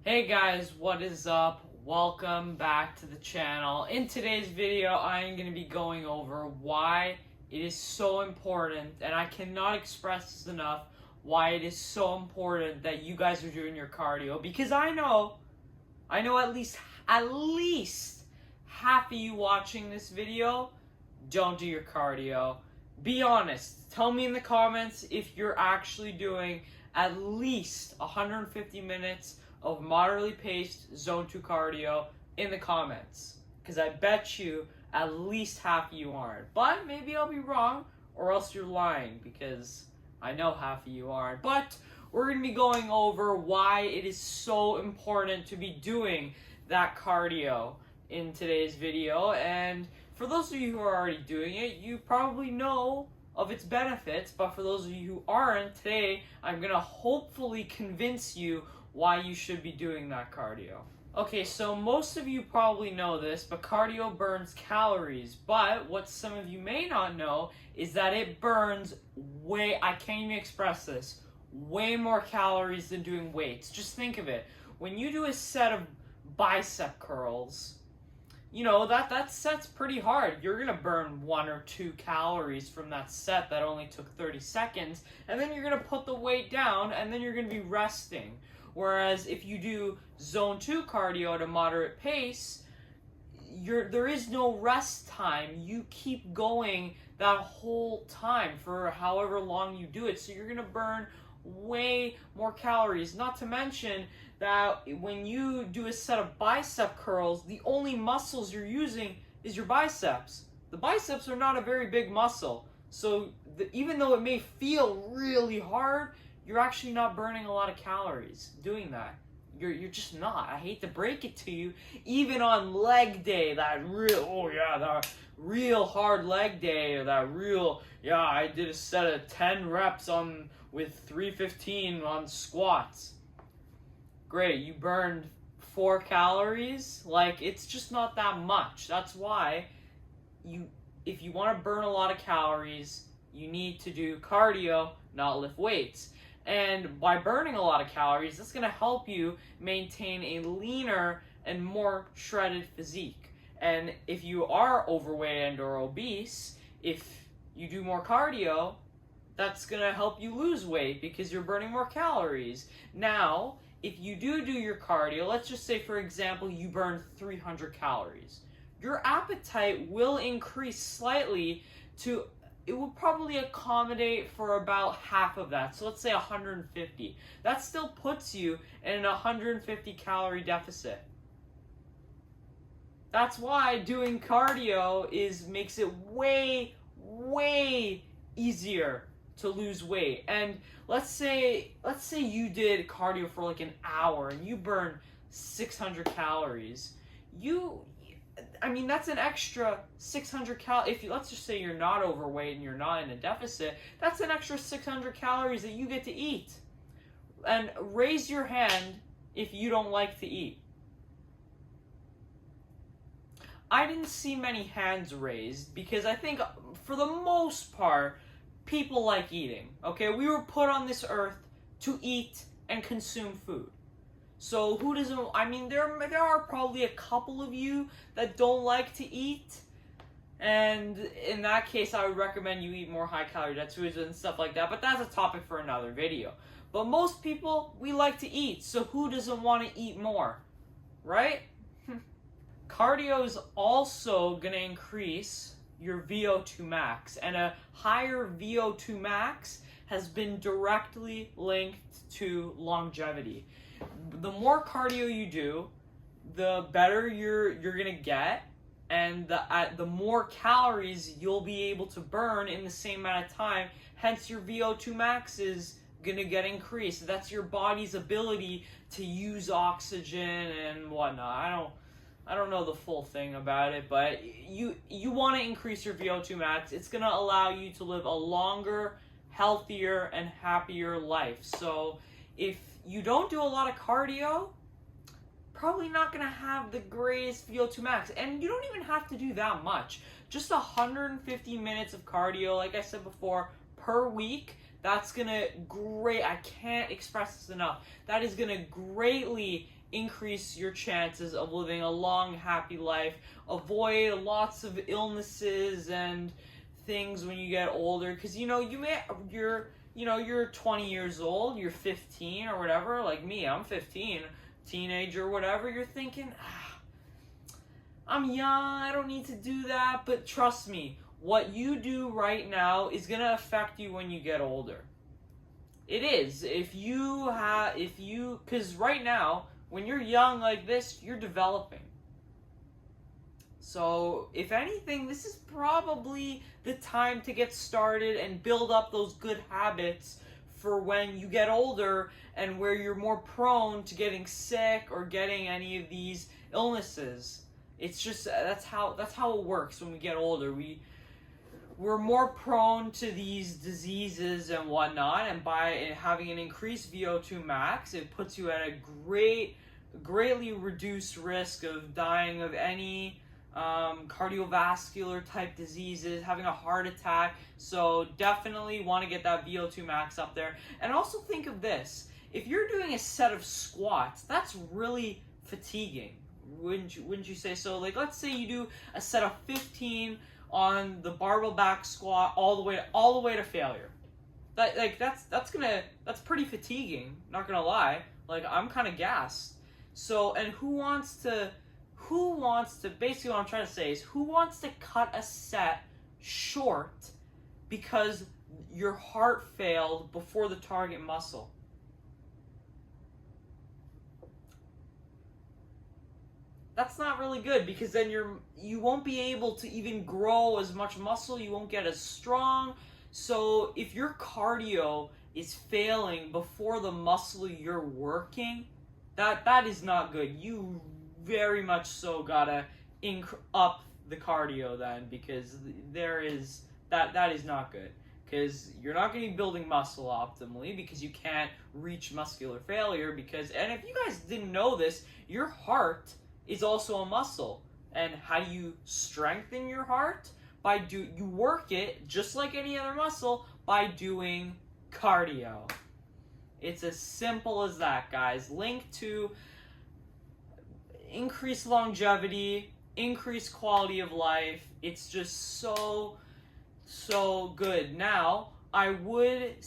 Hey guys, what is up? Welcome back to the channel. In today's video, I am going to be going over why it is so important, and I cannot express this enough, why it is so important that you guys are doing your cardio. Because I know at least half of you watching this video don't do your cardio. Be honest. Tell me in the comments if you're actually doing at least 150 minutes of moderately paced zone 2 cardio in the comments, because I bet you at least half of you aren't. But maybe I'll be wrong, or else you're lying, because I know half of you aren't. But we're going to be going over why it is so important to be doing that cardio in today's video. And for those of you who are already doing it, you probably know of its benefits, but for those of you who aren't, today I'm going to hopefully convince you why you should be doing that cardio. Okay, so most of you probably know this, but cardio burns calories. But what some of you may not know is that it burns I can't even express this, way more calories than doing weights. Just think of it. When you do a set of bicep curls, you know, that set's pretty hard. You're going to burn 1 or 2 calories from that set that only took 30 seconds, and then you're going to put the weight down, and then you're going to be resting. Whereas if you do zone 2 cardio at a moderate pace, there is no rest time. You keep going that whole time for however long you do it. So you're going to burn way more calories. Not to mention that when you do a set of bicep curls, the only muscles you're using is your biceps. The biceps are not a very big muscle. So even though it may feel really hard, you're actually not burning a lot of calories doing that. You're just not. I hate to break it to you. Even on leg day, that real hard leg day, or I did a set of 10 reps with 315 on squats. Great, you burned 4 calories. Like, it's just not that much. That's why if you want to burn a lot of calories, you need to do cardio, not lift weights. And by burning a lot of calories, that's going to help you maintain a leaner and more shredded physique. And if you are overweight and or obese, if you do more cardio, that's going to help you lose weight because you're burning more calories. Now, if you do your cardio, let's just say, for example, you burn 300 calories. Your appetite will increase slightly it will probably accommodate for about half of that. So let's say 150. That still puts you in a 150 calorie deficit. That's why doing cardio makes it way easier to lose weight. And let's say you did cardio for like an hour and you burn 600 calories. That's an extra 600 calories. Let's just say you're not overweight and you're not in a deficit, that's an extra 600 calories that you get to eat. And raise your hand if you don't like to eat. I didn't see many hands raised because I think for the most part, people like eating. Okay, we were put on this earth to eat and consume food. So who doesn't, there are probably a couple of you that don't like to eat, and in that case I would recommend you eat more high calorie dense foods and stuff like that, but that's a topic for another video. But most people, we like to eat, so who doesn't want to eat more, right? Cardio is also going to increase your VO2 max, and a higher VO2 max has been directly linked to longevity. The more cardio you do, the better you're gonna get, and the more calories you'll be able to burn in the same amount of time. Hence, your VO2 max is gonna get increased. That's your body's ability to use oxygen and whatnot. I don't know the full thing about it, but you want to increase your VO2 max. It's gonna allow you to live a longer, healthier, and happier life. So if you don't do a lot of cardio, probably not going to have the greatest VO2 max. And you don't even have to do that much. Just 150 minutes of cardio, like I said before, per week. That's going to I can't express this enough. That is going to greatly increase your chances of living a long, happy life, avoid lots of illnesses and things when you get older, because you're 20 years old, you're 15 or whatever, like me, I'm 15, teenager or whatever, you're thinking, I'm young, I don't need to do that. But trust me, what you do right now is going to affect you when you get older. It is. Because right now, when you're young like this, you're developing. So, if anything, this is probably the time to get started and build up those good habits for when you get older and where you're more prone to getting sick or getting any of these illnesses. It's just, that's how it works when we get older. We're more prone to these diseases and whatnot, and by having an increased VO2 max, it puts you at a greatly reduced risk of dying of any cardiovascular type diseases, having a heart attack. So definitely want to get that VO2 max up there. And also think of this: if you're doing a set of squats, that's really fatiguing. Wouldn't you say so? Like, let's say you do a set of 15 on the barbell back squat all the way to failure. That's pretty fatiguing, not gonna lie. Like, I'm kind of gassed. So, and who wants to basically what I'm trying to say is, who wants to cut a set short because your heart failed before the target muscle? That's not really good, because then you won't be able to even grow as much muscle, you won't get as strong. So if your cardio is failing before the muscle you're working, that is not good. You very much so gotta up the cardio then, because that is not good. Because you're not going to be building muscle optimally, because you can't reach muscular failure. And if you guys didn't know this, your heart is also a muscle. And how do you strengthen your heart? You work it just like any other muscle by doing cardio. It's as simple as that, guys. Link to increased longevity, increased quality of life. It's just so good. Now, I would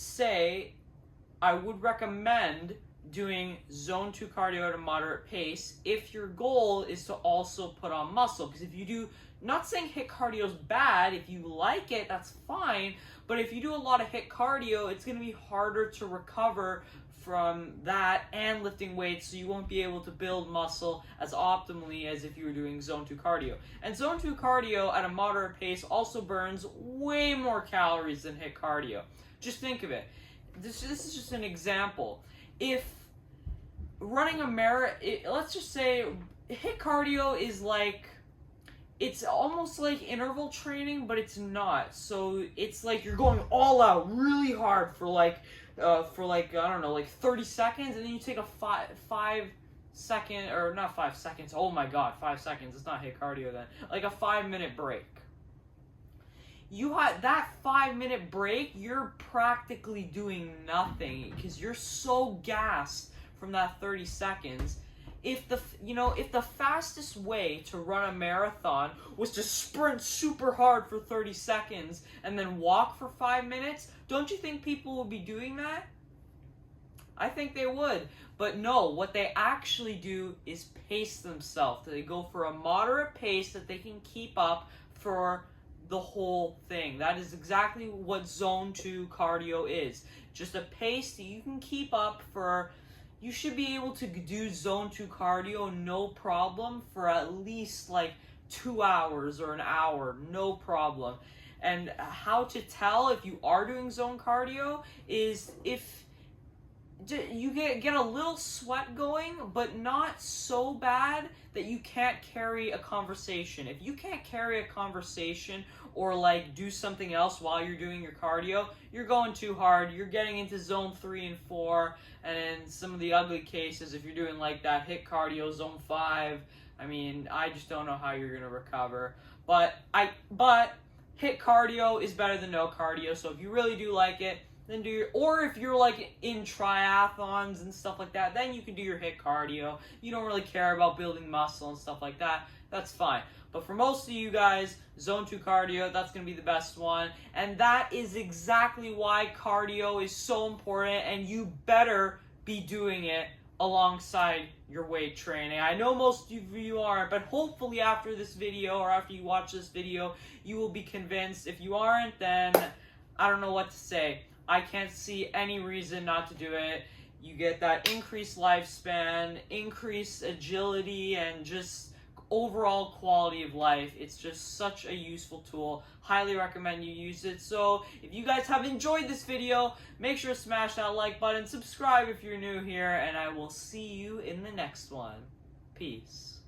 recommend doing zone 2 cardio at a moderate pace if your goal is to also put on muscle. Because if you do, not saying HIIT cardio is bad, if you like it, that's fine. But if you do a lot of HIIT cardio, it's going to be harder to recover from that and lifting weights, so you won't be able to build muscle as optimally as if you were doing zone 2 cardio. And zone 2 cardio at a moderate pace also burns way more calories than HIIT cardio. Just think of it. This is just an example. If running a marathon, let's just say HIIT cardio is like, it's almost like interval training, but it's not. So it's like you're going all out really hard for like I don't know, like 30 seconds, and then you take a 5 second, or not 5 seconds, oh my god, 5 seconds, it's not HIIT cardio then, like a 5-minute break. You had that 5-minute break, you're practically doing nothing, because you're so gassed from that 30 seconds. If the fastest way to run a marathon was to sprint super hard for 30 seconds and then walk for 5 minutes, don't you think people would be doing that? I think they would. But no, what they actually do is pace themselves. They go for a moderate pace that they can keep up for the whole thing. That is exactly what zone 2 cardio is. Just a pace that you can keep up for. You should be able to do zone 2 cardio no problem for at least like 2 hours or an hour, no problem. And how to tell if you are doing zone cardio is if you get a little sweat going, but not so bad that you can't carry a conversation. If you can't carry a conversation or like do something else while you're doing your cardio, you're going too hard. You're getting into zone 3 and 4, and in some of the ugly cases, if you're doing like that HIIT cardio zone 5, I mean, I just don't know how you're gonna recover. But HIIT cardio is better than no cardio. So if you really do like it, then do your, or if you're like in triathlons and stuff like that, then you can do your HIIT cardio. You don't really care about building muscle and stuff like that, that's fine. But for most of you guys, zone 2 cardio, that's going to be the best one. And that is exactly why cardio is so important, and you better be doing it alongside your weight training. I know most of you aren't, but hopefully after this video, or after you watch this video, you will be convinced. If you aren't, then I don't know what to say. I can't see any reason not to do it. You get that increased lifespan, increased agility, and just overall quality of life. It's just such a useful tool. Highly recommend you use it. So if you guys have enjoyed this video, make sure to smash that like button, subscribe if you're new here, and I will see you in the next one. Peace.